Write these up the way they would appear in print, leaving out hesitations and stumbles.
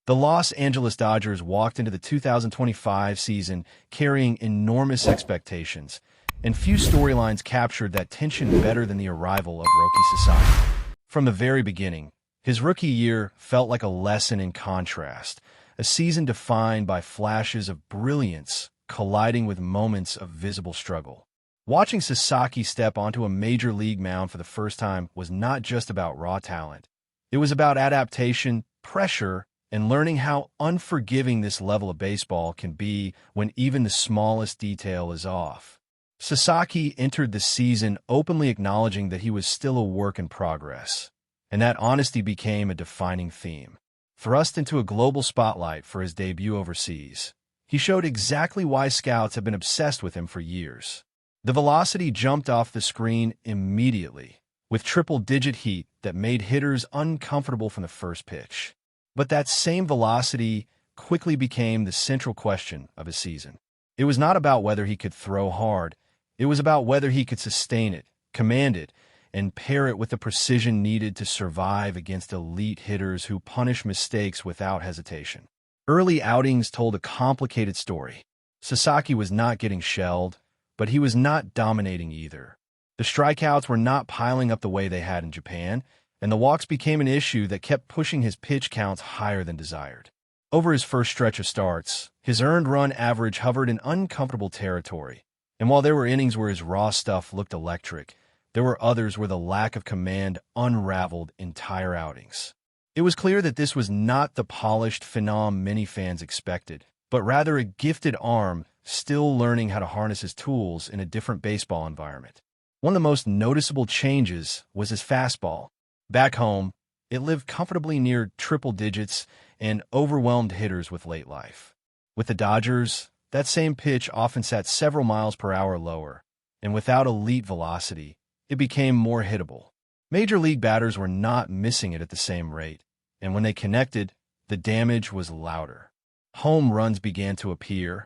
The Los Angeles Dodgers walked into the 2025 season carrying enormous expectations, and few storylines captured that tension better than the arrival of Roki Sasaki. From the very beginning, his rookie year felt like a lesson in contrast, a season defined by flashes of brilliance colliding with moments of visible struggle. Watching Sasaki step onto a major league mound for the first time was not just about raw talent. It was about adaptation, pressure, and learning how unforgiving this level of baseball can be when even the smallest detail is off. Sasaki entered the season openly acknowledging that he was still a work in progress, and that honesty became a defining theme. Thrust into a global spotlight for his debut overseas, he showed exactly why scouts have been obsessed with him for years. The velocity jumped off the screen immediately, with triple-digit heat that made hitters uncomfortable from the first pitch. But that same velocity quickly became the central question of his season. It was not about whether he could throw hard. It was about whether he could sustain it, command it, and pair it with the precision needed to survive against elite hitters who punish mistakes without hesitation. Early outings told a complicated story. Sasaki was not getting shelled, but he was not dominating either. The strikeouts were not piling up the way they had in Japan, and the walks became an issue that kept pushing his pitch counts higher than desired. Over his first stretch of starts, his earned run average hovered in uncomfortable territory, and while there were innings where his raw stuff looked electric, there were others where the lack of command unraveled entire outings. It was clear that this was not the polished phenom many fans expected, but rather a gifted arm still learning how to harness his tools in a different baseball environment. One of the most noticeable changes was his fastball. Back home, it lived comfortably near triple digits and overwhelmed hitters with late life. With the Dodgers, that same pitch often sat several miles per hour lower, and without elite velocity, it became more hittable. Major league batters were not missing it at the same rate, and when they connected, the damage was louder. Home runs began to appear,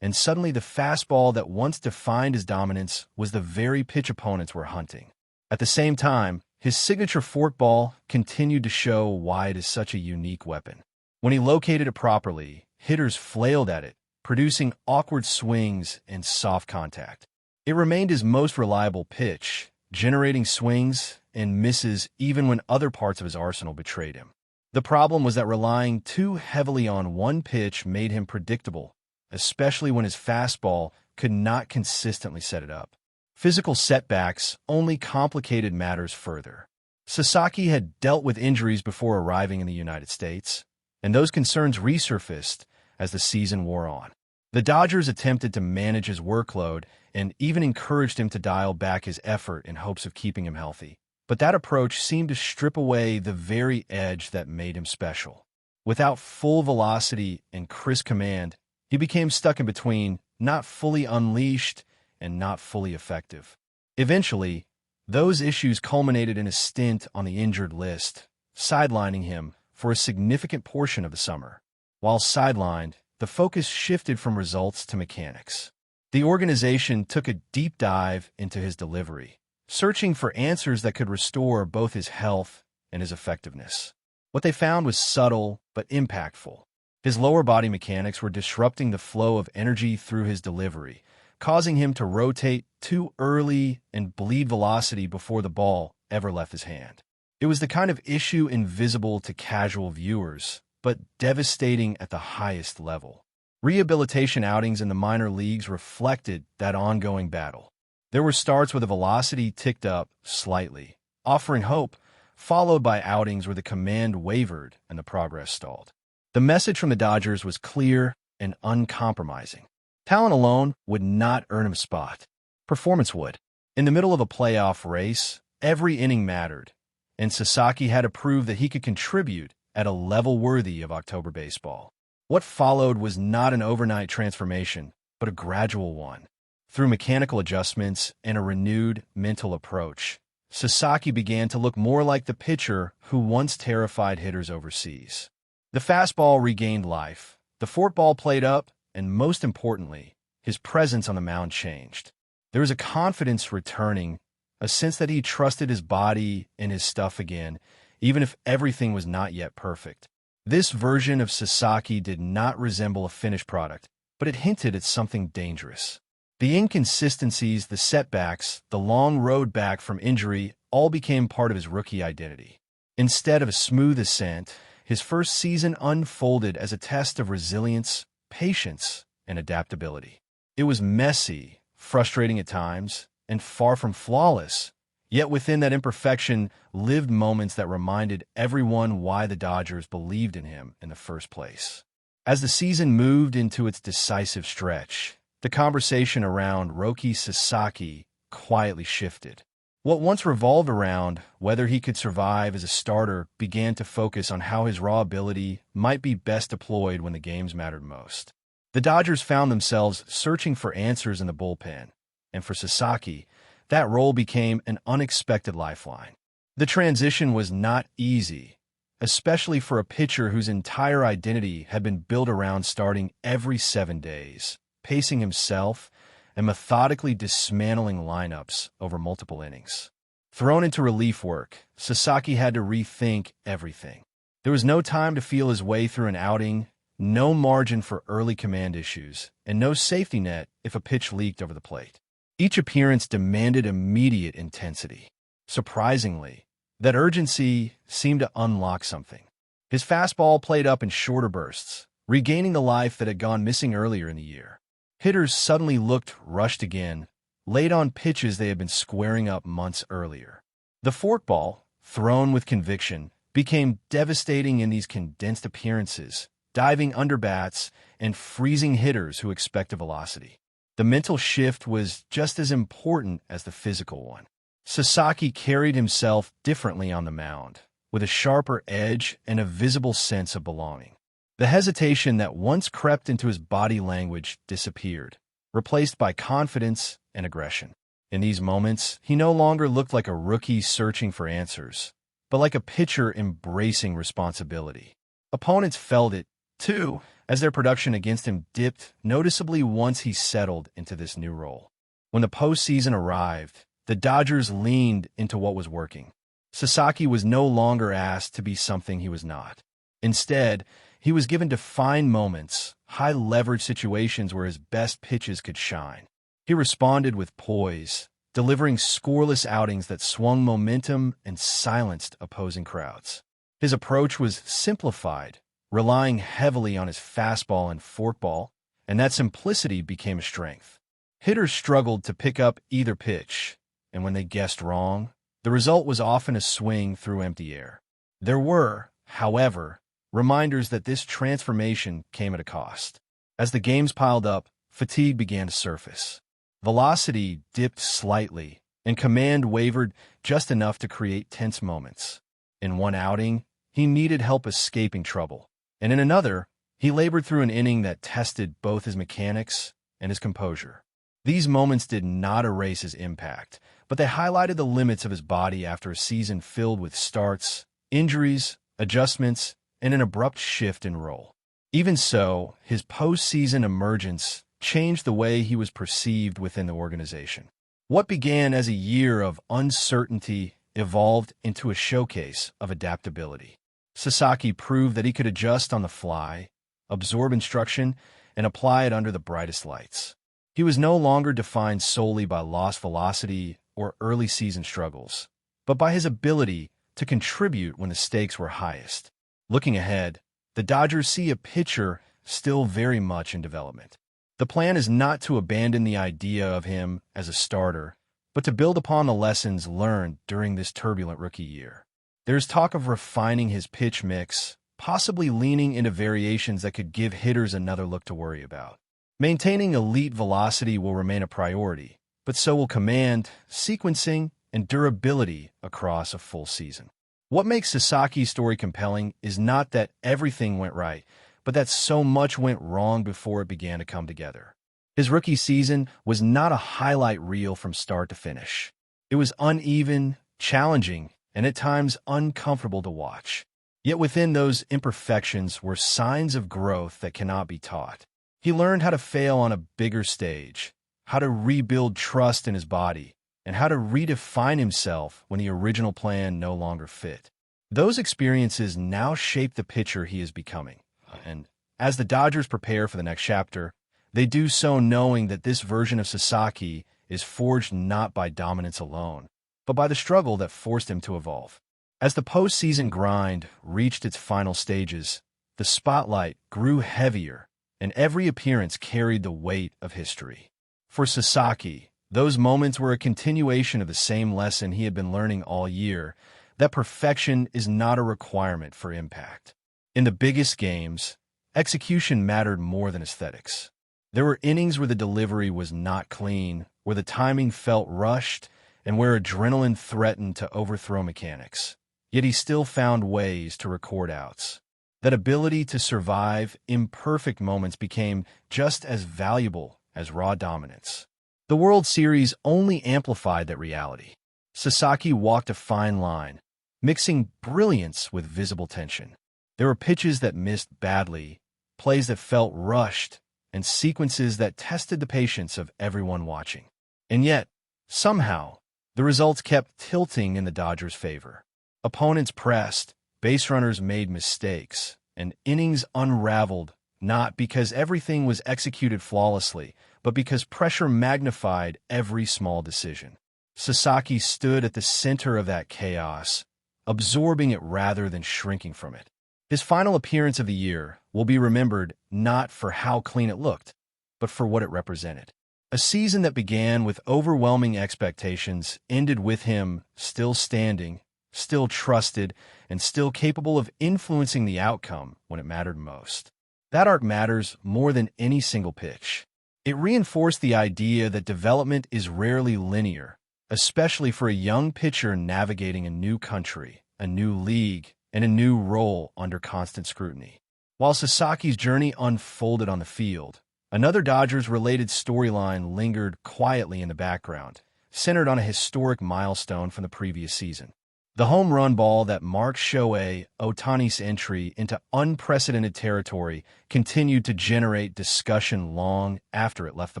and suddenly the fastball that once defined his dominance was the very pitch opponents were hunting. At the same time, his signature forkball continued to show why it is such a unique weapon. When he located it properly, hitters flailed at it, producing awkward swings and soft contact. It remained his most reliable pitch, generating swings and misses even when other parts of his arsenal betrayed him. The problem was that relying too heavily on one pitch made him predictable, especially when his fastball could not consistently set it up. Physical setbacks only complicated matters further. Sasaki had dealt with injuries before arriving in the United States, and those concerns resurfaced as the season wore on. The Dodgers attempted to manage his workload and even encouraged him to dial back his effort in hopes of keeping him healthy. But that approach seemed to strip away the very edge that made him special. Without full velocity and crisp command, he became stuck in between, not fully unleashed and not fully effective. Eventually, those issues culminated in a stint on the injured list, sidelining him for a significant portion of the summer. While sidelined, the focus shifted from results to mechanics. The organization took a deep dive into his delivery, searching for answers that could restore both his health and his effectiveness. What they found was subtle but impactful. His lower body mechanics were disrupting the flow of energy through his delivery, causing him to rotate too early and bleed velocity before the ball ever left his hand. It was the kind of issue invisible to casual viewers, but devastating at the highest level. Rehabilitation outings in the minor leagues reflected that ongoing battle. There were starts where the velocity ticked up slightly, offering hope, followed by outings where the command wavered and the progress stalled. The message from the Dodgers was clear and uncompromising. Talent alone would not earn him a spot. Performance would. In the middle of a playoff race, every inning mattered, and Sasaki had to prove that he could contribute at a level worthy of October baseball. What followed was not an overnight transformation, but a gradual one. Through mechanical adjustments and a renewed mental approach, Sasaki began to look more like the pitcher who once terrified hitters overseas. The fastball regained life, the forkball played up, and most importantly, his presence on the mound changed. There was a confidence returning, a sense that he trusted his body and his stuff again, even if everything was not yet perfect. This version of Sasaki did not resemble a finished product, but it hinted at something dangerous. The inconsistencies, the setbacks, the long road back from injury all became part of his rookie identity. Instead of a smooth ascent, his first season unfolded as a test of resilience, patience, and adaptability. It was messy, frustrating at times, and far from flawless. Yet within that imperfection lived moments that reminded everyone why the Dodgers believed in him in the first place. As the season moved into its decisive stretch, the conversation around Roki Sasaki quietly shifted. What once revolved around whether he could survive as a starter began to focus on how his raw ability might be best deployed when the games mattered most. The Dodgers found themselves searching for answers in the bullpen, and for Sasaki, that role became an unexpected lifeline. The transition was not easy, especially for a pitcher whose entire identity had been built around starting every 7 days, pacing himself, and methodically dismantling lineups over multiple innings. Thrown into relief work, Sasaki had to rethink everything. There was no time to feel his way through an outing, no margin for early command issues, and no safety net if a pitch leaked over the plate. Each appearance demanded immediate intensity. Surprisingly, that urgency seemed to unlock something. His fastball played up in shorter bursts, regaining the life that had gone missing earlier in the year. Hitters suddenly looked rushed again, laid on pitches they had been squaring up months earlier. The forkball, thrown with conviction, became devastating in these condensed appearances, diving under bats and freezing hitters who expect a velocity. The mental shift was just as important as the physical one. Sasaki carried himself differently on the mound, with a sharper edge and a visible sense of belonging. The hesitation that once crept into his body language disappeared, replaced by confidence and aggression. In these moments, he no longer looked like a rookie searching for answers, but like a pitcher embracing responsibility. Opponents felt it, too, as their production against him dipped noticeably once he settled into this new role. When the postseason arrived, the Dodgers leaned into what was working. Sasaki was no longer asked to be something he was not. Instead, he was given defined moments, high-leverage situations where his best pitches could shine. He responded with poise, delivering scoreless outings that swung momentum and silenced opposing crowds. His approach was simplified, relying heavily on his fastball and forkball, and that simplicity became a strength. Hitters struggled to pick up either pitch, and when they guessed wrong, the result was often a swing through empty air. There were, however, reminders that this transformation came at a cost. As the games piled up, fatigue began to surface. Velocity dipped slightly, and command wavered just enough to create tense moments. In one outing, he needed help escaping trouble, and in another, he labored through an inning that tested both his mechanics and his composure. These moments did not erase his impact, but they highlighted the limits of his body after a season filled with starts, injuries, adjustments, and an abrupt shift in role. Even so, his postseason emergence changed the way he was perceived within the organization. What began as a year of uncertainty evolved into a showcase of adaptability. Sasaki proved that he could adjust on the fly, absorb instruction, and apply it under the brightest lights. He was no longer defined solely by lost velocity or early season struggles, but by his ability to contribute when the stakes were highest. Looking ahead, the Dodgers see a pitcher still very much in development. The plan is not to abandon the idea of him as a starter, but to build upon the lessons learned during this turbulent rookie year. There's talk of refining his pitch mix, possibly leaning into variations that could give hitters another look to worry about. Maintaining elite velocity will remain a priority, but so will command, sequencing, and durability across a full season. What makes Sasaki's story compelling is not that everything went right, but that so much went wrong before it began to come together. His rookie season was not a highlight reel from start to finish. It was uneven, challenging, and at times uncomfortable to watch. Yet within those imperfections were signs of growth that cannot be taught. He learned how to fail on a bigger stage, how to rebuild trust in his body, and how to redefine himself when the original plan no longer fit. Those experiences now shape the pitcher he is becoming. And as the Dodgers prepare for the next chapter, they do so knowing that this version of Sasaki is forged not by dominance alone, but by the struggle that forced him to evolve. As the postseason grind reached its final stages, the spotlight grew heavier, and every appearance carried the weight of history. For Sasaki, those moments were a continuation of the same lesson he had been learning all year, that perfection is not a requirement for impact. In the biggest games, execution mattered more than aesthetics. There were innings where the delivery was not clean, where the timing felt rushed, and where adrenaline threatened to overthrow mechanics. Yet he still found ways to record outs. That ability to survive imperfect moments became just as valuable as raw dominance. The World Series only amplified that reality. Sasaki walked a fine line, mixing brilliance with visible tension. There were pitches that missed badly, plays that felt rushed, and sequences that tested the patience of everyone watching. And yet, somehow, the results kept tilting in the Dodgers' favor. Opponents pressed, base runners made mistakes, and innings unraveled, not because everything was executed flawlessly, but because pressure magnified every small decision. Sasaki stood at the center of that chaos, absorbing it rather than shrinking from it. His final appearance of the year will be remembered not for how clean it looked, but for what it represented. A season that began with overwhelming expectations ended with him still standing, still trusted, and still capable of influencing the outcome when it mattered most. That arc matters more than any single pitch. It reinforced the idea that development is rarely linear, especially for a young pitcher navigating a new country, a new league, and a new role under constant scrutiny. While Sasaki's journey unfolded on the field, another Dodgers-related storyline lingered quietly in the background, centered on a historic milestone from the previous season. The home run ball that marked Shohei Ohtani's entry into unprecedented territory continued to generate discussion long after it left the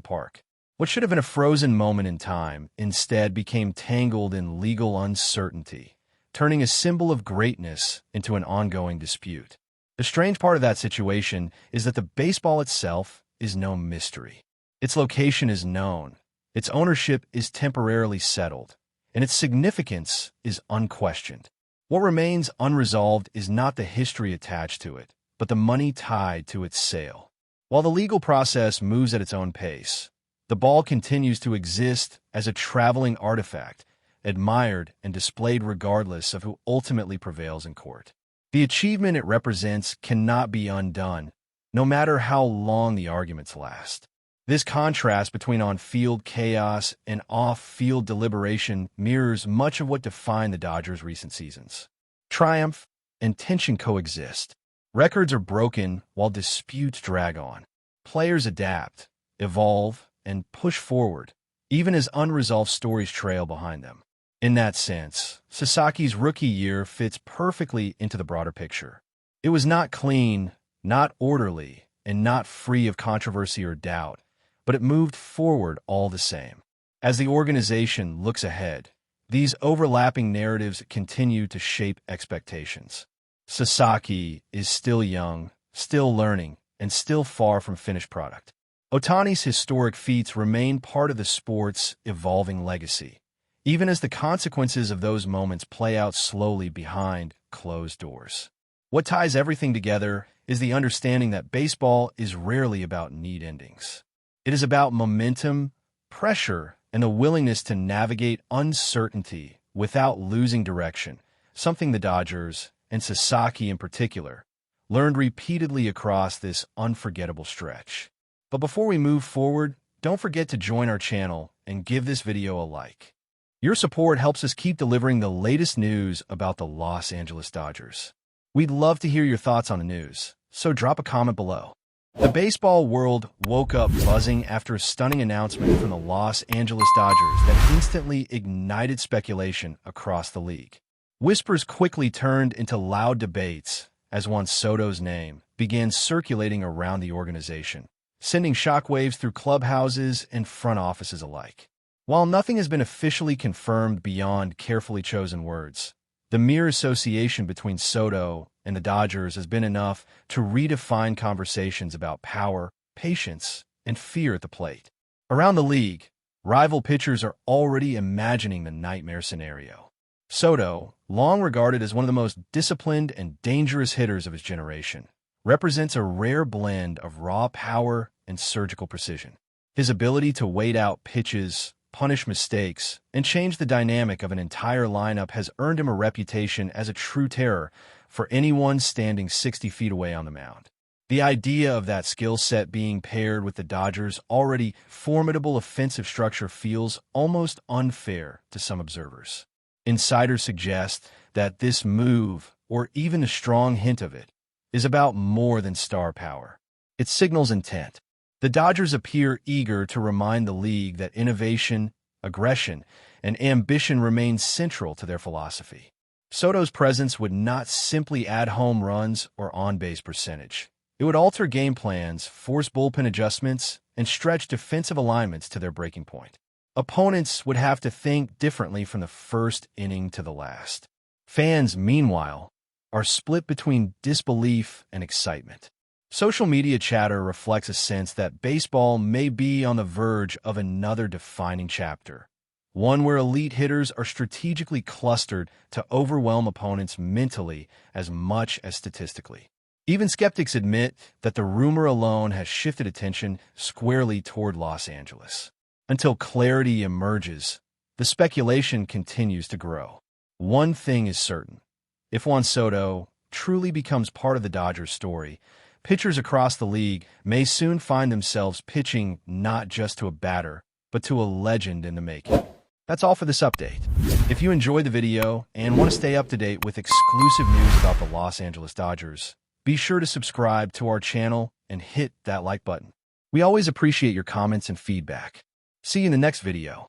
park. What should have been a frozen moment in time instead became tangled in legal uncertainty, turning a symbol of greatness into an ongoing dispute. The strange part of that situation is that the baseball itself is no mystery. Its location is known, its ownership is temporarily settled, and its significance is unquestioned. What remains unresolved is not the history attached to it, but the money tied to its sale. While the legal process moves at its own pace, the ball continues to exist as a traveling artifact, admired and displayed regardless of who ultimately prevails in court. The achievement it represents cannot be undone, no matter how long the arguments last. This contrast between on-field chaos and off-field deliberation mirrors much of what defined the Dodgers' recent seasons. Triumph and tension coexist. Records are broken while disputes drag on. Players adapt, evolve, and push forward, even as unresolved stories trail behind them. In that sense, Sasaki's rookie year fits perfectly into the broader picture. It was not clean, not orderly, and not free of controversy or doubt, but it moved forward all the same. As the organization looks ahead, these overlapping narratives continue to shape expectations. Sasaki is still young, still learning, and still far from finished product. Ohtani's historic feats remain part of the sport's evolving legacy, even as the consequences of those moments play out slowly behind closed doors. What ties everything together is the understanding that baseball is rarely about neat endings. It is about momentum, pressure, and the willingness to navigate uncertainty without losing direction, something the Dodgers, and Sasaki in particular, learned repeatedly across this unforgettable stretch. But before we move forward, don't forget to join our channel and give this video a like. Your support helps us keep delivering the latest news about the Los Angeles Dodgers. We'd love to hear your thoughts on the news, so drop a comment below. The baseball world woke up buzzing after a stunning announcement from the Los Angeles Dodgers that instantly ignited speculation across the league. Whispers quickly turned into loud debates as Juan Soto's name began circulating around the organization, sending shockwaves through clubhouses and front offices alike. While nothing has been officially confirmed beyond carefully chosen words, The mere association between Soto and the Dodgers has been enough to redefine conversations about power, patience, and fear at the plate. Around the league, rival pitchers are already imagining the nightmare scenario. Soto, long regarded as one of the most disciplined and dangerous hitters of his generation, represents a rare blend of raw power and surgical precision. His ability to wait out pitches, punish mistakes, and change the dynamic of an entire lineup has earned him a reputation as a true terror for anyone standing 60 feet away on the mound. The idea of that skill set being paired with the Dodgers' already formidable offensive structure feels almost unfair to some observers. Insiders suggest that this move, or even a strong hint of it, is about more than star power. It signals intent. The Dodgers appear eager to remind the league that innovation, aggression, and ambition remain central to their philosophy. Soto's presence would not simply add home runs or on-base percentage. It would alter game plans, force bullpen adjustments, and stretch defensive alignments to their breaking point. Opponents would have to think differently from the first inning to the last. Fans, meanwhile, are split between disbelief and excitement. Social media chatter reflects a sense that baseball may be on the verge of another defining chapter, one where elite hitters are strategically clustered to overwhelm opponents mentally as much as statistically. Even skeptics admit that the rumor alone has shifted attention squarely toward Los Angeles. Until clarity emerges, the speculation continues to grow. One thing is certain. If Juan Soto truly becomes part of the Dodgers story, pitchers across the league may soon find themselves pitching not just to a batter, but to a legend in the making. That's all for this update. If you enjoyed the video and want to stay up to date with exclusive news about the Los Angeles Dodgers, be sure to subscribe to our channel and hit that like button. We always appreciate your comments and feedback. See you in the next video.